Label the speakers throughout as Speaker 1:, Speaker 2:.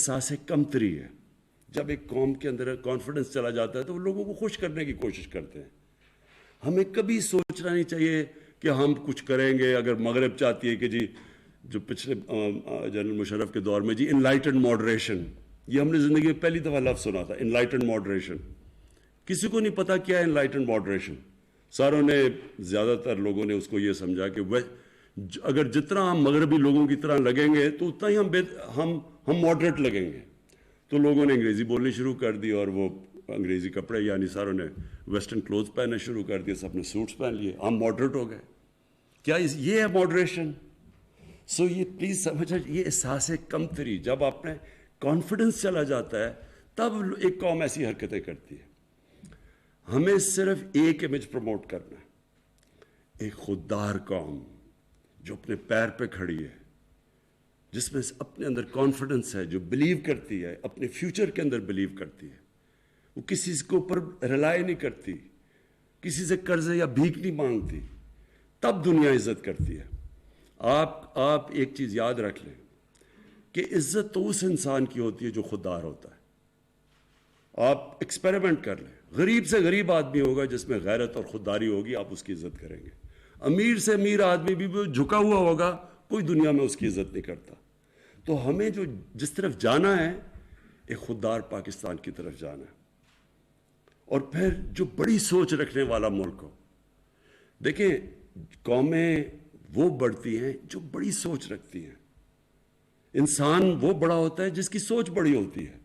Speaker 1: احساس کمتری ہے. جب ایک قوم کے اندر کانفیڈنس چلا جاتا ہے تو وہ لوگوں کو خوش کرنے کی کوشش کرتے ہیں. ہمیں کبھی سوچنا نہیں چاہیے کہ ہم کچھ کریں گے. اگر مغرب چاہتی ہے کہ جی جو پچھلے جنرل مشرف کے دور میں جی انلائٹنڈ ماڈریشن, یہ ہم نے زندگی میں پہلی دفعہ لفظ سنا تھا, انلائٹنڈ ماڈریشن. کسی کو نہیں پتا کیا ہے انلائٹنڈ ماڈریشن. ساروں نے, زیادہ تر لوگوں نے اس کو یہ سمجھا کہ وہ اگر جتنا ہم مغربی لوگوں کی طرح لگیں گے تو اتنا ہی ہم ماڈریٹ لگیں گے. تو لوگوں نے انگریزی بولنی شروع کر دی اور وہ انگریزی کپڑے, یعنی ساروں نے ویسٹرن کلوتھ پہننا شروع کر دیے, سب نے سوٹس پہن لیے, ہم ماڈریٹ ہو گئے. کیا یہ ہے ماڈریشن؟ سو یہ پلیز سمجھیں, یہ احساس کمتری جب آپ نے کانفیڈنس چلا جاتا ہے تب ایک قوم ایسی حرکتیں کرتی ہے. ہمیں صرف ایک امیج پروموٹ کرنا ہے, ایک خوددار قوم جو اپنے پیر پہ کھڑی ہے, جس میں اپنے اندر کانفیڈنس ہے, جو بلیو کرتی ہے, اپنے فیوچر کے اندر بلیو کرتی ہے. وہ کسی کے اوپر ریلائی نہیں کرتی, کسی سے قرض یا بھیک نہیں مانگتی. تب دنیا عزت کرتی ہے. آپ ایک چیز یاد رکھ لیں کہ عزت تو اس انسان کی ہوتی ہے جو خوددار ہوتا ہے. آپ ایکسپیریمنٹ کر لیں, غریب سے غریب آدمی ہوگا جس میں غیرت اور خودداری ہوگی, آپ اس کی عزت کریں گے. امیر سے امیر آدمی بھی جھکا ہوا ہوگا, کوئی دنیا میں اس کی عزت نہیں کرتا. تو ہمیں جس طرف جانا ہے, ایک خوددار پاکستان کی طرف جانا ہے, اور پھر جو بڑی سوچ رکھنے والا ملک ہو. دیکھیں, قومیں وہ بڑھتی ہیں جو بڑی سوچ رکھتی ہیں. انسان وہ بڑا ہوتا ہے جس کی سوچ بڑی ہوتی ہے.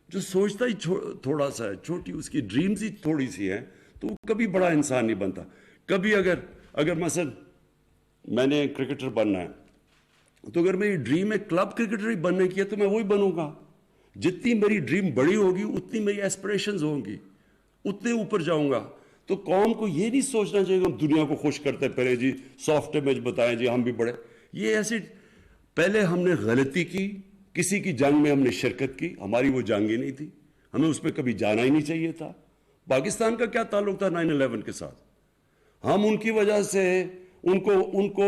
Speaker 1: جو سوچتا ہی تھوڑا سا ہے, چھوٹی اس کی ڈریمز ہی تھوڑی سی ہیں, تو وہ کبھی بڑا انسان نہیں بنتا. کبھی اگر مثلا میں نے کرکٹر بننا ہے, تو اگر میری ڈریم ہے کلب کرکٹر ہی بننے کی ہے تو میں وہی بنوں گا. جتنی میری ڈریم بڑی ہوگی اتنی میری ایسپریشنز ہوں گی, اتنے اوپر جاؤں گا. تو قوم کو یہ نہیں سوچنا چاہیے کہ ہم دنیا کو خوش کرتے پھرے جی, سافٹ امیج بتائیں جی ہم بھی بڑے. یہ ایسی, پہلے ہم نے غلطی کی, کسی کی جنگ میں ہم نے شرکت کی, ہماری وہ جنگ ہی نہیں تھی, ہمیں اس پہ کبھی جانا ہی نہیں چاہیے تھا. پاکستان کا کیا تعلق تھا 9/11 کے ساتھ؟ ہم ان کی وجہ سے ان کو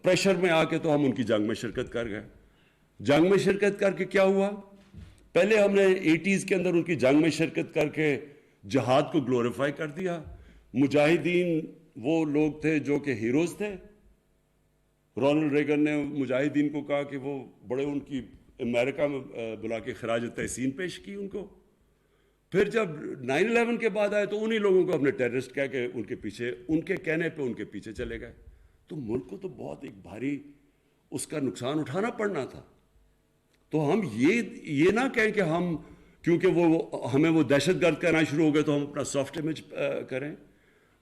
Speaker 1: پریشر میں آ کے تو ہم ان کی جنگ میں شرکت کر گئے. جنگ میں شرکت کر کے کیا ہوا؟ پہلے ہم نے 80s کے اندر ان کی جنگ میں شرکت کر کے جہاد کو گلوریفائی کر دیا. مجاہدین وہ لوگ تھے جو کہ ہیروز تھے. رونلڈ ریگن نے مجاہدین کو کہا کہ وہ بڑے, ان کی امریکہ میں بلا کے خراج تحسین پیش کی ان کو. پھر جب 9/11 کے بعد آئے تو انہی لوگوں کو اپنے ٹیررسٹ کہہ کے ان کے پیچھے, ان کے کہنے پہ ان کے پیچھے چلے گئے. تو ملک کو تو بہت ایک بھاری اس کا نقصان اٹھانا پڑنا تھا. تو ہم یہ نہ کہیں کہ ہم, کیونکہ ہمیں وہ دہشت گرد کہنا شروع ہو گئے تو ہم اپنا سافٹ امیج کریں.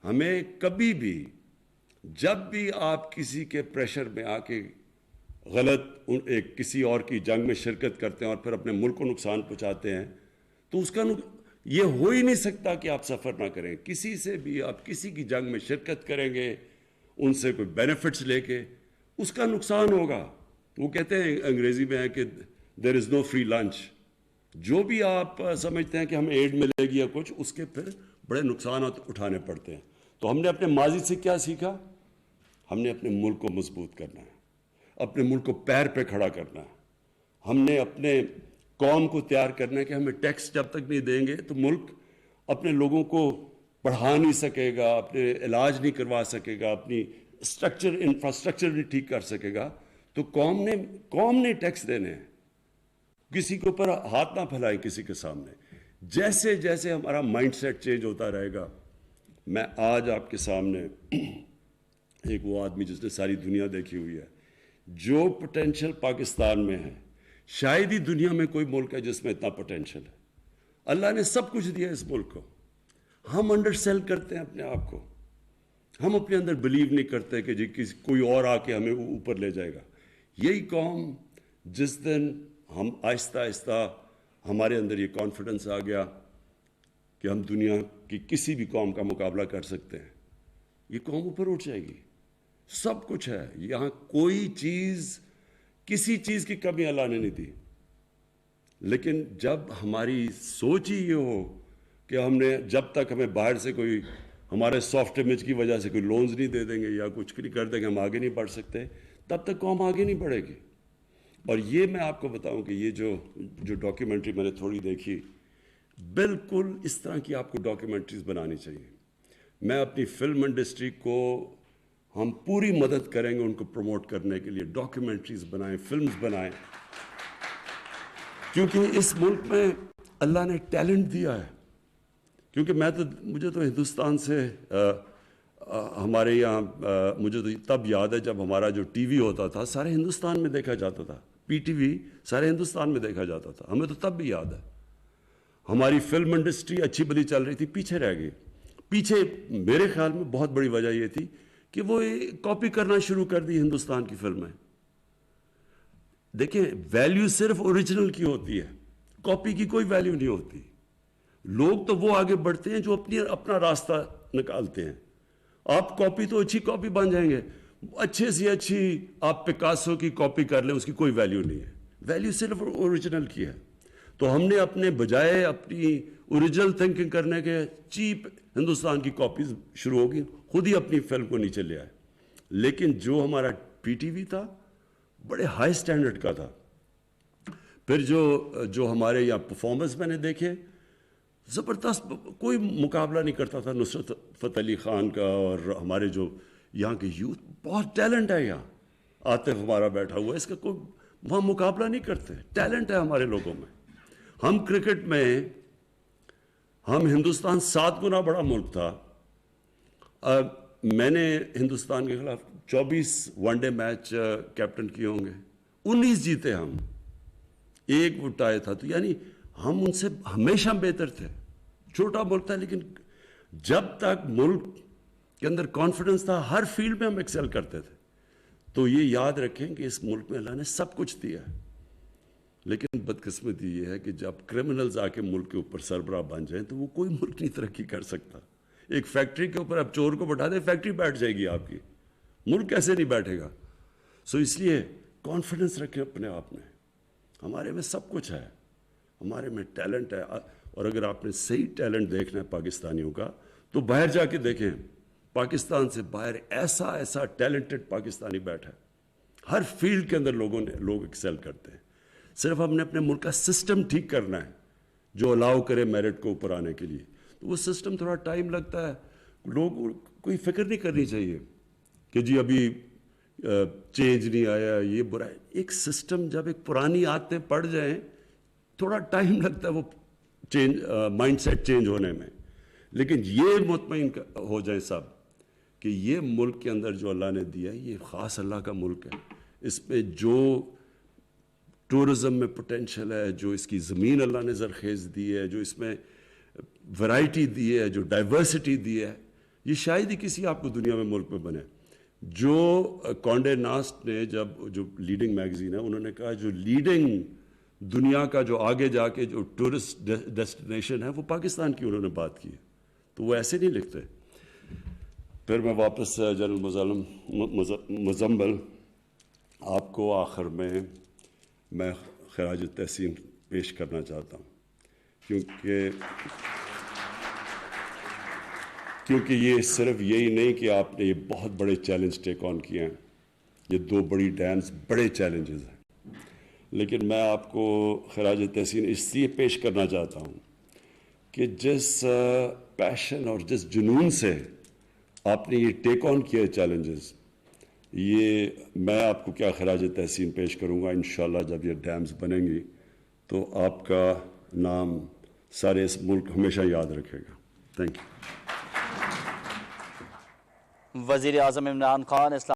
Speaker 1: ہمیں کبھی بھی, جب بھی آپ کسی کے پریشر میں آ کے غلط کسی اور کی جنگ میں شرکت کرتے ہیں اور پھر اپنے ملک کو نقصان پہنچاتے ہیں, تو اس کا یہ ہو ہی نہیں سکتا کہ آپ سفر نہ کریں. کسی سے بھی آپ کسی کی جنگ میں شرکت کریں گے, ان سے کوئی بینیفٹس لے کے, اس کا نقصان ہوگا. وہ کہتے ہیں انگریزی میں ہے کہ دیر از نو فری لنچ. جو بھی آپ سمجھتے ہیں کہ ہمیں ایڈ ملے گی یا کچھ, اس کے پھر بڑے نقصانات اٹھانے پڑتے ہیں. تو ہم نے اپنے ماضی سے کیا سیکھا؟ ہم نے اپنے ملک کو مضبوط کرنا ہے, اپنے ملک کو پیر پہ کھڑا کرنا ہے. ہم نے اپنے قوم کو تیار کرنا ہے کہ ہمیں ٹیکس جب تک نہیں دیں گے تو ملک اپنے لوگوں کو پڑھا نہیں سکے گا, اپنے علاج نہیں کروا سکے گا, اپنی انفراسٹرکچر نہیں ٹھیک کر سکے گا. تو قوم نے ٹیکس دینے ہیں. کسی کے اوپر ہاتھ نہ پھیلائے کسی کے سامنے. جیسے جیسے ہمارا مائنڈ سیٹ چینج ہوتا رہے گا. میں آج آپ کے سامنے ایک وہ آدمی جس نے ساری دنیا دیکھی ہوئی ہے, جو پوٹینشل پاکستان میں ہے, شاید ہی دنیا میں کوئی ملک ہے جس میں اتنا پوٹینشل ہے. اللہ نے سب کچھ دیا اس ملک کو. ہم انڈر سیل کرتے ہیں اپنے آپ کو. ہم اپنے اندر بلیو نہیں کرتے کہ جی کوئی اور آ کے ہمیں اوپر لے جائے گا. یہی قوم جس دن ہم آہستہ آہستہ ہمارے اندر یہ کانفیڈنس آ گیا کہ ہم دنیا کی کسی بھی قوم کا مقابلہ کر سکتے ہیں, یہ قوم اوپر اٹھ جائے گی. سب کچھ ہے یہاں, کوئی چیز, کسی چیز کی کمی اللہ نے نہیں دی. لیکن جب ہماری سوچ ہی یہ ہو کہ ہم نے, جب تک ہمیں باہر سے کوئی ہمارے سافٹ امیج کی وجہ سے کوئی لونز نہیں دے دیں گے یا کچھ نہیں کر دیں گے, ہم آگے نہیں بڑھ سکتے, تب تک قوم آگے نہیں بڑھے گی. اور یہ میں آپ کو بتاؤں کہ یہ جو ڈاکیومنٹری میں نے تھوڑی دیکھی، بالکل اس طرح کی آپ کو ڈاکیومنٹریز بنانی چاہیے. میں اپنی فلم انڈسٹری کو ہم پوری مدد کریں گے ان کو پروموٹ کرنے کے لیے. ڈاکیومنٹریز بنائیں، فلمز بنائیں، کیونکہ اس ملک میں اللہ نے ٹیلنٹ دیا ہے. کیونکہ مجھے تو ہندوستان سے ہمارے یہاں مجھے تو تب یاد ہے جب ہمارا جو ٹی وی ہوتا تھا سارے ہندوستان میں دیکھا جاتا تھا. پی ٹی وی سارے ہندوستان میں دیکھا جاتا تھا. ہمیں تو تب بھی یاد ہے. ہماری فلم انڈسٹری اچھی بلی چل رہی تھی، پیچھے رہ گئی. پیچھے میرے خیال میں بہت بڑی وجہ یہ تھی کہ وہ کاپی کرنا شروع کر دی ہندوستان کی فلمیں. دیکھیں، ویلیو صرف اوریجنل کی ہوتی ہے، کاپی کی کوئی ویلیو نہیں ہوتی. لوگ تو وہ آگے بڑھتے ہیں جو اپنا راستہ نکالتے ہیں. آپ کاپی تو اچھی کاپی بن جائیں گے، اچھے سے اچھی آپ پکاسو کی کاپی کر لیں، اس کی کوئی ویلیو نہیں ہے. ویلیو صرف اوریجنل کی ہے. تو ہم نے اپنے بجائے اپنی اوریجنل تھنکنگ کرنے کے چیپ ہندوستان کی کاپیز شروع ہوگی، خود ہی اپنی فلم کو نیچے لے آئے. لیکن جو ہمارا پی ٹی وی تھا بڑے ہائی سٹینڈرڈ کا تھا. پھر جو ہمارے یہاں پرفارمنس میں نے دیکھے زبردست، کوئی مقابلہ نہیں کرتا تھا نصرت فتح علی خان کا. اور ہمارے جو یہاں کے یوتھ، بہت ٹیلنٹ ہے یہاں. عاطف ہمارا بیٹھا ہوا ہے، اس کا کوئی وہاں مقابلہ نہیں کرتے. ٹیلنٹ ہے ہمارے لوگوں میں. ہم کرکٹ میں ہم ہندوستان 7 گنا بڑا ملک تھا. میں نے ہندوستان کے خلاف 24 ون ڈے میچ کیپٹن کیے ہوں گے، 19 جیتے ہم، 1 وٹائے تھا. تو یعنی ہم ان سے ہمیشہ بہتر تھے. چھوٹا ملک تھا لیکن جب تک ملک کے اندر کانفیڈنس تھا ہر فیلڈ میں ہم ایکسل کرتے تھے. تو یہ یاد رکھیں کہ اس ملک میں اللہ نے سب کچھ دیا ہے. لیکن بدقسمتی یہ ہے کہ جب کرمنلز آ کے ملک کے اوپر سربراہ بن جائیں تو وہ کوئی ملک نہیں ترقی کر سکتا. ایک فیکٹری کے اوپر آپ چور کو بٹھا دیں، فیکٹری بیٹھ جائے گی آپ کی، ملک کیسے نہیں بیٹھے گا. سو اس لیے کانفیڈنس رکھیں اپنے آپ میں. ہمارے میں سب کچھ ہے، ہمارے میں ٹیلنٹ ہے. اور اگر آپ نے صحیح ٹیلنٹ دیکھنا ہے پاکستانیوں کا تو باہر جا کے دیکھیں. پاکستان سے باہر ایسا ٹیلنٹڈ پاکستانی بیٹھا ہے. ہر فیلڈ کے اندر لوگ ایکسل کرتے ہیں. صرف ہم نے اپنے ملک کا سسٹم ٹھیک کرنا ہے جو الاؤ کرے میرٹ کو اوپر آنے کے لیے. تو وہ سسٹم تھوڑا ٹائم لگتا ہے. لوگ کوئی فکر نہیں کرنی چاہیے کہ جی ابھی چینج نہیں آیا، یہ برا ہے. ایک سسٹم جب ایک پرانی عادتیں پڑ جائیں تھوڑا ٹائم لگتا ہے وہ مائنڈ سیٹ چینج ہونے میں. لیکن یہ مطمئن ہو جائیں سب کہ یہ ملک کے اندر جو اللہ نے دیا ہے یہ خاص اللہ کا ملک ہے. اس میں جو ٹورزم میں پوٹینشل ہے، جو اس کی زمین اللہ نے زرخیز دی ہے، جو اس میں ورائٹی دی ہے، جو ڈائیورسٹی دی ہے، یہ شاید ہی کسی آپ کو دنیا میں ملک میں بنے. جو کانڈے ناسٹ نے جو لیڈنگ میگزین ہے انہوں نے کہا جو لیڈنگ دنیا کا جو آگے جا کے جو ٹورسٹ ڈیسٹینیشن ہے وہ پاکستان کی انہوں نے بات کی ہے. تو وہ ایسے نہیں لکھتے. پھر میں واپس جنرل مزمل آپ کو آخر میں خراج تحسین پیش کرنا چاہتا ہوں کیونکہ یہ صرف یہی نہیں کہ آپ نے یہ بہت بڑے چیلنج ٹیک آن کیے ہیں. یہ 2 بڑی ڈیمز بڑے چیلنجز ہیں. لیکن میں آپ کو خراج تحسین اس لیے پیش کرنا چاہتا ہوں کہ جس پیشن اور جس جنون سے آپ نے یہ ٹیک آن کیا چیلنجز، یہ میں آپ کو کیا خراج تحسین پیش کروں گا. انشاءاللہ جب یہ ڈیمز بنیں گی تو آپ کا نام سارے اس ملک ہمیشہ یاد رکھے گا. Thank you.
Speaker 2: وزیر اعظم عمران خان